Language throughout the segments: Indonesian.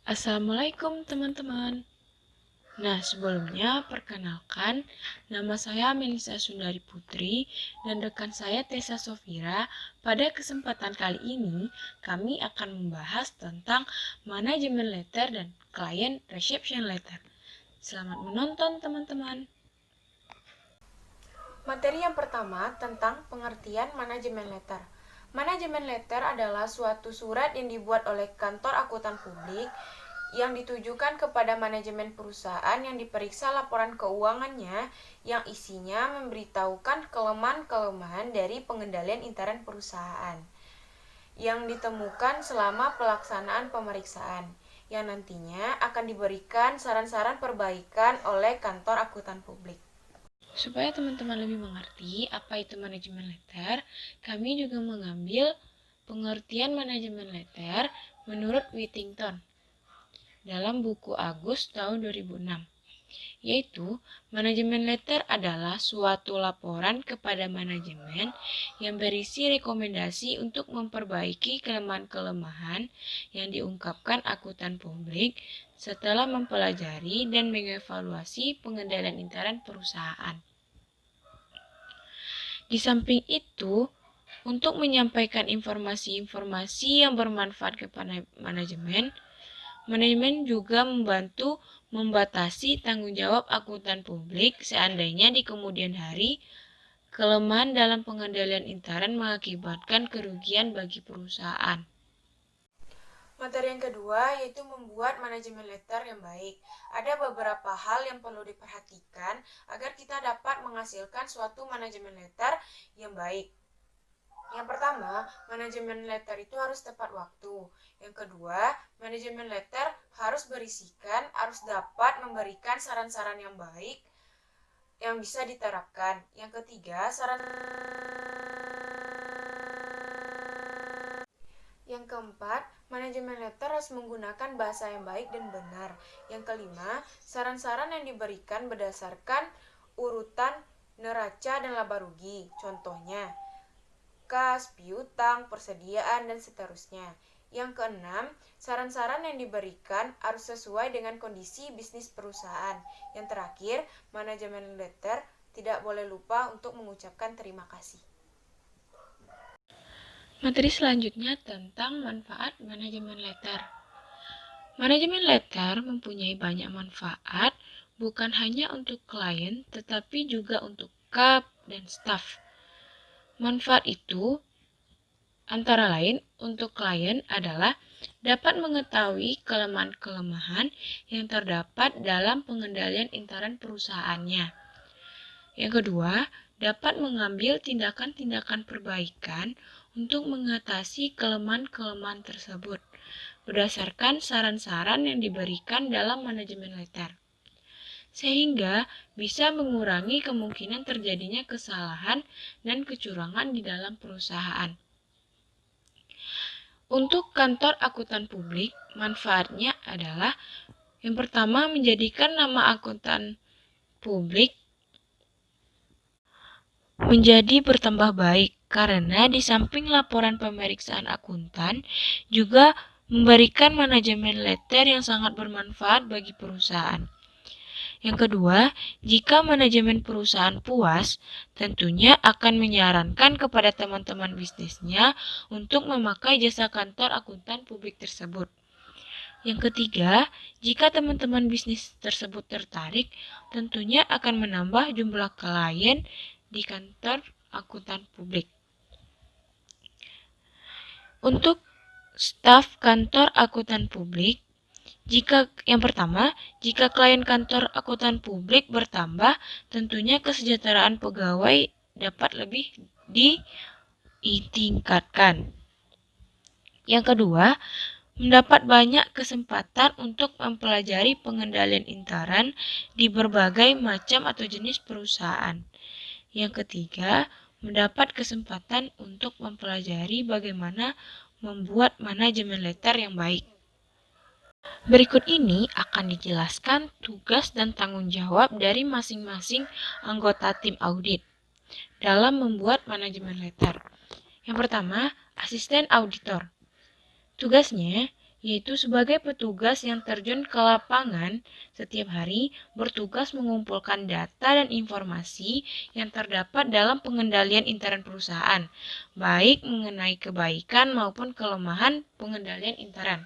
Assalamualaikum teman-teman. Nah, sebelumnya perkenalkan, nama saya Melisa Sundari Putri dan rekan saya Tessa Sofira. Pada kesempatan kali ini, kami akan membahas tentang manajemen letter dan client reception letter. Selamat menonton teman-teman. Materi yang pertama tentang pengertian manajemen letter. Manajemen letter adalah suatu surat yang dibuat oleh kantor akuntan publik yang ditujukan kepada manajemen perusahaan yang diperiksa laporan keuangannya yang isinya memberitahukan kelemahan-kelemahan dari pengendalian intern perusahaan yang ditemukan selama pelaksanaan pemeriksaan yang nantinya akan diberikan saran-saran perbaikan oleh kantor akuntan publik. Supaya teman-teman lebih mengerti apa itu manajemen letter, kami juga mengambil pengertian manajemen letter menurut Whittington dalam buku Agus tahun 2006, yaitu manajemen letter adalah suatu laporan kepada manajemen yang berisi rekomendasi untuk memperbaiki kelemahan-kelemahan yang diungkapkan akuntan publik setelah mempelajari dan mengevaluasi pengendalian intern perusahaan. Di samping itu, untuk menyampaikan informasi-informasi yang bermanfaat kepada manajemen juga membantu membatasi tanggung jawab akuntan publik seandainya di kemudian hari kelemahan dalam pengendalian intern mengakibatkan kerugian bagi perusahaan. Materi yang kedua yaitu membuat manajemen letter yang baik. Ada beberapa hal yang perlu diperhatikan agar kita dapat menghasilkan suatu manajemen letter yang baik. Yang pertama, manajemen letter itu harus tepat waktu. Yang kedua, manajemen letter harus harus dapat memberikan saran-saran yang baik yang bisa diterapkan. Yang ketiga, Yang keempat, manajemen letter harus menggunakan bahasa yang baik dan benar. Yang kelima, saran-saran yang diberikan berdasarkan urutan neraca dan laba rugi. Contohnya, kas, piutang, persediaan, dan seterusnya. Yang keenam, saran-saran yang diberikan harus sesuai dengan kondisi bisnis perusahaan. Yang terakhir, manajemen letter tidak boleh lupa untuk mengucapkan terima kasih. Materi selanjutnya tentang manfaat manajemen letter. Manajemen letter mempunyai banyak manfaat, bukan hanya untuk klien, tetapi juga untuk KAP dan staf. Manfaat itu antara lain untuk klien adalah dapat mengetahui kelemahan-kelemahan yang terdapat dalam pengendalian intern perusahaannya. Yang kedua, dapat mengambil tindakan-tindakan perbaikan untuk mengatasi kelemahan-kelemahan tersebut berdasarkan saran-saran yang diberikan dalam manajemen letter, sehingga bisa mengurangi kemungkinan terjadinya kesalahan dan kecurangan di dalam perusahaan. Untuk kantor akuntan publik, manfaatnya adalah yang pertama menjadikan nama akuntan publik menjadi bertambah baik karena di samping laporan pemeriksaan akuntan juga memberikan manajemen letter yang sangat bermanfaat bagi perusahaan. Yang kedua, jika manajemen perusahaan puas, tentunya akan menyarankan kepada teman-teman bisnisnya untuk memakai jasa kantor akuntan publik tersebut. Yang ketiga, jika teman-teman bisnis tersebut tertarik, tentunya akan menambah jumlah klien di kantor akuntan publik. Untuk staf kantor akuntan publik, yang pertama, jika klien kantor akuntan publik bertambah, tentunya kesejahteraan pegawai dapat lebih ditingkatkan. Yang kedua, mendapat banyak kesempatan untuk mempelajari pengendalian intern di berbagai macam atau jenis perusahaan. Yang ketiga, mendapat kesempatan untuk mempelajari bagaimana membuat manajemen letter yang baik. Berikut ini akan dijelaskan tugas dan tanggung jawab dari masing-masing anggota tim audit dalam membuat manajemen letter. Yang pertama, asisten auditor. Tugasnya yaitu sebagai petugas yang terjun ke lapangan setiap hari bertugas mengumpulkan data dan informasi yang terdapat dalam pengendalian intern perusahaan, baik mengenai kebaikan maupun kelemahan pengendalian intern.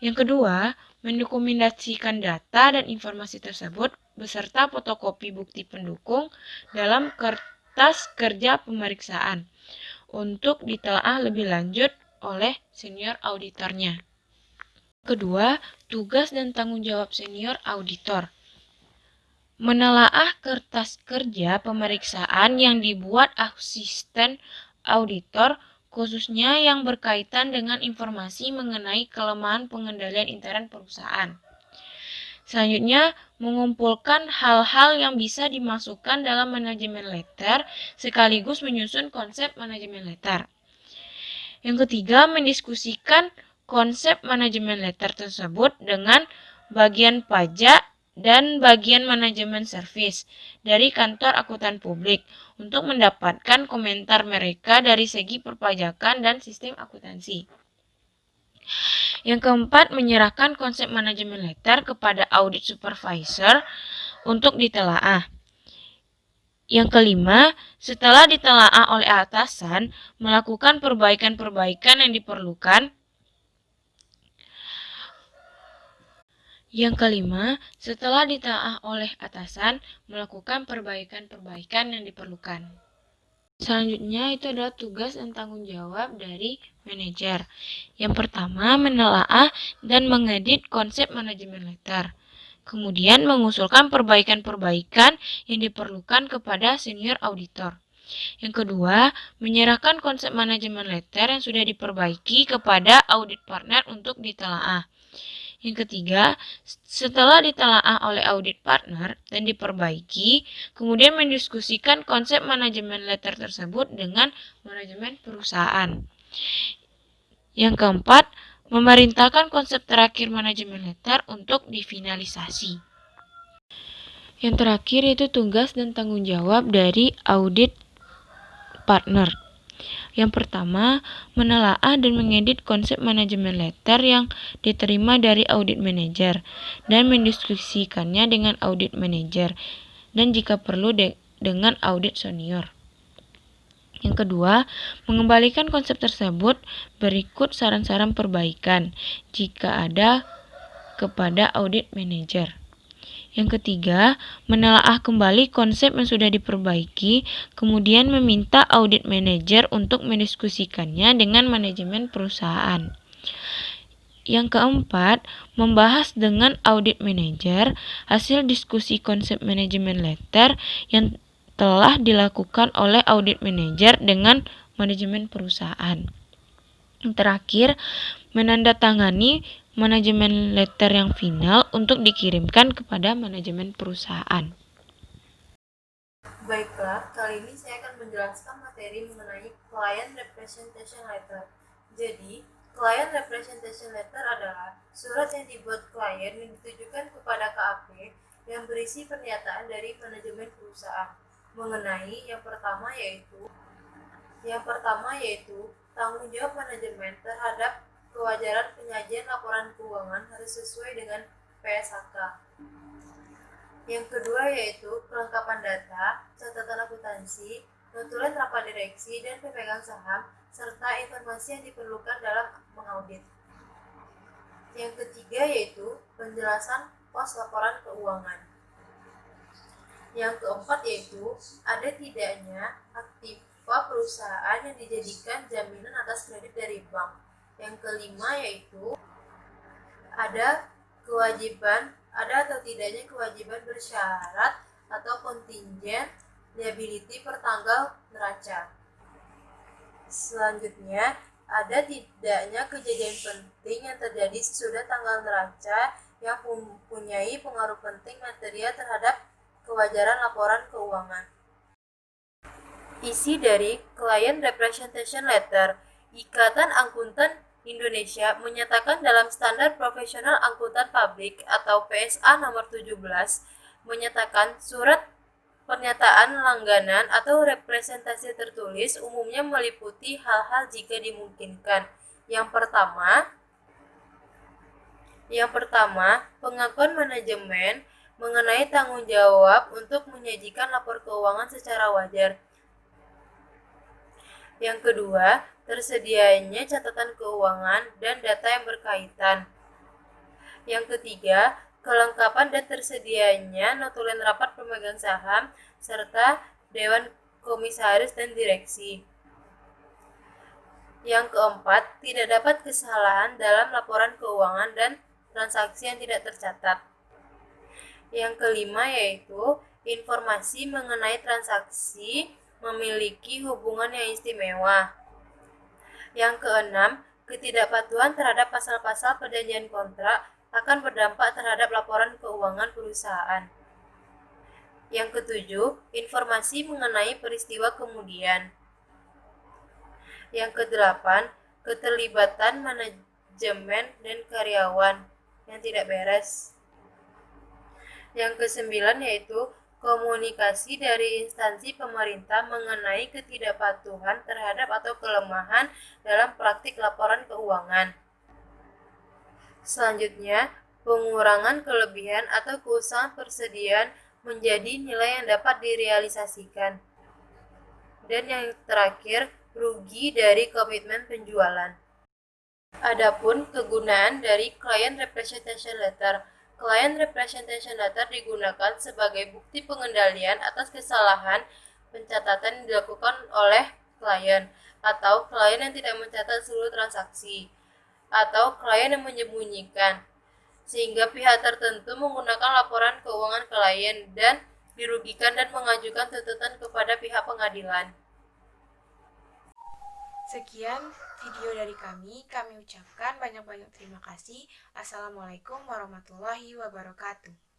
Yang kedua, mendokumentasikan data dan informasi tersebut beserta fotokopi bukti pendukung dalam kertas kerja pemeriksaan untuk ditelaah lebih lanjut oleh senior auditornya. Kedua, tugas dan tanggung jawab senior auditor. Menelaah kertas kerja pemeriksaan yang dibuat asisten auditor khususnya yang berkaitan dengan informasi mengenai kelemahan pengendalian intern perusahaan. Selanjutnya, mengumpulkan hal-hal yang bisa dimasukkan dalam manajemen letter sekaligus menyusun konsep manajemen letter. Yang ketiga, mendiskusikan konsep manajemen letter tersebut dengan bagian pajak dan bagian manajemen servis dari kantor akuntan publik untuk mendapatkan komentar mereka dari segi perpajakan dan sistem akuntansi. Yang keempat, menyerahkan konsep manajemen letter kepada audit supervisor untuk ditelaah. Yang kelima, setelah ditelaah oleh atasan, melakukan perbaikan-perbaikan yang diperlukan. Yang kelima, setelah ditelaah oleh atasan, melakukan perbaikan-perbaikan yang diperlukan. Selanjutnya itu adalah tugas dan tanggung jawab dari manajer. Yang pertama, menelaah dan mengedit konsep manajemen letter. Kemudian mengusulkan perbaikan-perbaikan yang diperlukan kepada senior auditor. Yang kedua, menyerahkan konsep manajemen letter yang sudah diperbaiki kepada audit partner untuk ditelaah. Yang ketiga, setelah ditelaah oleh audit partner dan diperbaiki, kemudian mendiskusikan konsep manajemen letter tersebut dengan manajemen perusahaan. Yang keempat, memerintahkan konsep terakhir manajemen letter untuk difinalisasi. Yang terakhir yaitu tugas dan tanggung jawab dari audit partner. Yang pertama, menelaah dan mengedit konsep manajemen letter yang diterima dari audit manager dan mendiskusikannya dengan audit manager dan jika perlu dengan audit senior. Yang kedua, mengembalikan konsep tersebut berikut saran-saran perbaikan jika ada kepada audit manager. Yang ketiga, menelaah kembali konsep yang sudah diperbaiki, kemudian meminta audit manager untuk mendiskusikannya dengan manajemen perusahaan. Yang keempat, membahas dengan audit manager hasil diskusi konsep manajemen letter yang telah dilakukan oleh audit manager dengan manajemen perusahaan. Yang terakhir, menandatangani manajemen letter yang final untuk dikirimkan kepada manajemen perusahaan. Baiklah, kali ini saya akan menjelaskan materi mengenai Client Representation Letter. Jadi, Client Representation Letter adalah surat yang dibuat klien yang ditujukan kepada KAP yang berisi pernyataan dari manajemen perusahaan mengenai yang pertama yaitu tanggung jawab manajemen terhadap kewajaran penyajian laporan keuangan harus sesuai dengan PSHK. Yang kedua yaitu kelengkapan data, catatan akuntansi, notulen rapat direksi dan pemegang saham, serta informasi yang diperlukan dalam mengaudit. Yang ketiga yaitu penjelasan pos laporan keuangan. Yang keempat yaitu ada tidaknya aktiva perusahaan yang dijadikan jaminan atas kredit dari bank. Yang kelima yaitu ada atau tidaknya kewajiban bersyarat atau contingent liability per tanggal neraca. Selanjutnya, ada tidaknya kejadian penting yang terjadi sesudah tanggal neraca yang mempunyai pengaruh penting material terhadap kewajaran laporan keuangan. Isi dari Client Representation Letter. Ikatan Akuntan Indonesia menyatakan dalam Standar Profesional Akuntan Publik atau PSA nomor 17 menyatakan surat pernyataan langganan atau representasi tertulis umumnya meliputi hal-hal jika dimungkinkan. Yang pertama, Yang pertama, pengakuan manajemen mengenai tanggung jawab untuk menyajikan lapor keuangan secara wajar. Yang kedua, tersedianya catatan keuangan dan data yang berkaitan. Yang ketiga, kelengkapan dan tersedianya notulen rapat pemegang saham serta dewan komisaris dan direksi. Yang keempat, tidak dapat kesalahan dalam laporan keuangan dan transaksi yang tidak tercatat. Yang kelima yaitu informasi mengenai transaksi memiliki hubungan yang istimewa. Yang keenam, ketidakpatuhan terhadap pasal-pasal perjanjian kontrak akan berdampak terhadap laporan keuangan perusahaan. Yang ketujuh, informasi mengenai peristiwa kemudian. Yang kedelapan, keterlibatan manajemen dan karyawan yang tidak beres. Yang kesembilan yaitu komunikasi dari instansi pemerintah mengenai ketidakpatuhan terhadap atau kelemahan dalam praktik laporan keuangan. Selanjutnya, pengurangan kelebihan atau keusahan persediaan menjadi nilai yang dapat direalisasikan. Dan yang terakhir, rugi dari komitmen penjualan. Adapun kegunaan dari Client Representation Letter. Client Representation Letter digunakan sebagai bukti pengendalian atas kesalahan pencatatan yang dilakukan oleh klien, atau klien yang tidak mencatat seluruh transaksi, atau klien yang menyembunyikan, sehingga pihak tertentu menggunakan laporan keuangan klien dan dirugikan dan mengajukan tuntutan kepada pihak pengadilan. Sekian video dari kami ucapkan banyak-banyak terima kasih. Assalamualaikum warahmatullahi wabarakatuh.